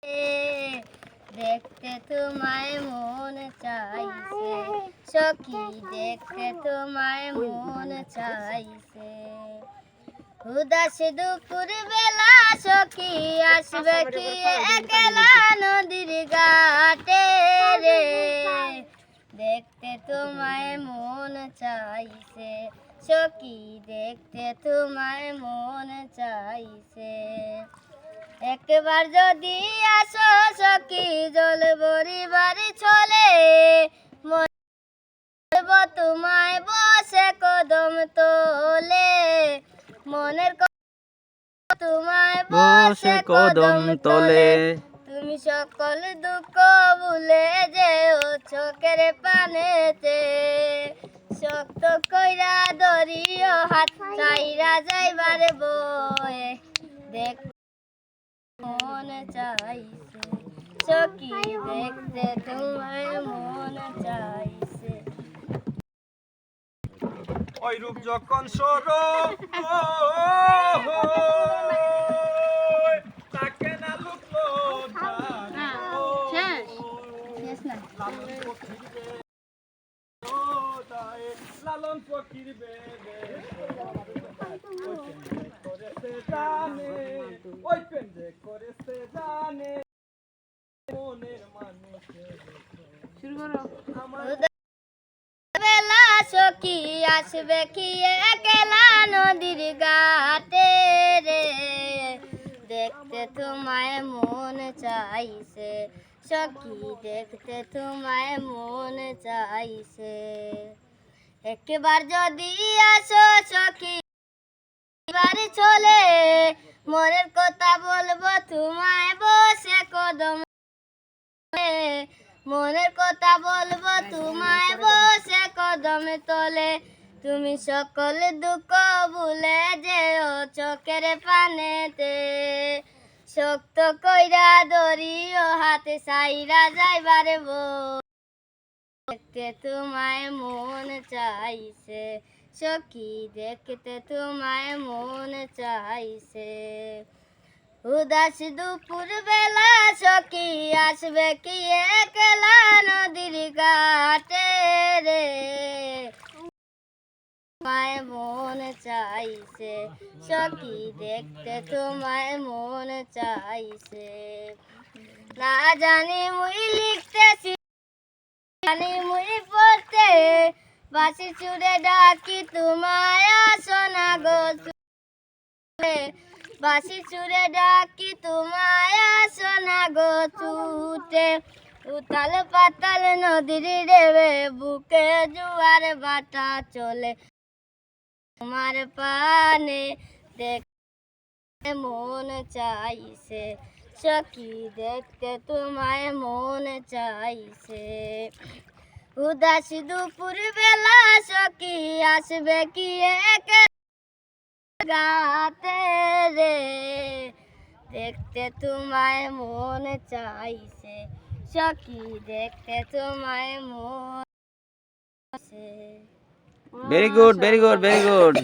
দেখতে তোমায় মন চাইছে সখী, দেখতে তোমায় মন চাইছে। উদাস দুপুর বেলা সখী আসবে কি একলা নদীর ঘাটে রে, দেখতে তোমায় মন চাইছে সখী, দেখতে তোমায় মন চাইছে। একবার যদি আসো সখী জল বরিবার ছলে, মরব তোমায় বসে কদম তোলে, মনের তোমায় বসে কদম তোলে। তুমি সকল দুঃখ ভুলে যেও চোখের পানেতে, শক্ত কইরা ধরিও হাত চাইরা যাইবার বয়ে, দেখ মন চাইছে সখী, দেখতে তোমায় মন চাইছে। ওই রূপ যখন সরব তাকে না লুকলো লালন ফকির বেদে করেছে জানে, ওই পেন্দে করেছে জানে মনের মানুষের। শুরু করো। বেলা সখী আসবে কি একলা নদীর ঘাটে রে, দেখতে তোমায় মন চাইছে সখী, দেখতে তোমায় মন চাইছে। একবার যদি আসো সখী বাড়ি চলে, মনের কথা বলবো তোমায় বসে কদম, মনের কথা বলবো তোমায় বসে কদম তলে। তুমি সকল দুঃখ ভুলে যেও চোখের পানেতে, শক্ত কইরা ধরিও হাতে সাইরা যাইবার বউ, দেখতে তোমায় মন চাইছে সখী, দেখতে তোমায় মন চাইছে। উদাস দুপুর বেলা সখী আসবে কি একলা নদীর ঘাটে রে, তোমায় মন চাইছে সখী, দেখতে তোমায় মন চাইছে। না জানি মুই লিখতেছি, জানি মুই পড়তে, বাঁশি চুড়ে ডাকি তোমায় আসো না গো, বাঁশি চুড়ে ডাকি তোমায় আসো না গো ছুটে। উতাল পাতাল নদীর ঢেবে বুকে জোয়ার বাটা চলে, তোমার পানে দেখতে মন চাইছে সখী, দেখতে তোমায় মন চাইছে। উদাস দুপুর বেলা সখী আসবে কি এক গাতে রে, দেখতে তোমায় মন চাইছে সখী, দেখতে তোমায় মন। Very good, very good, very good.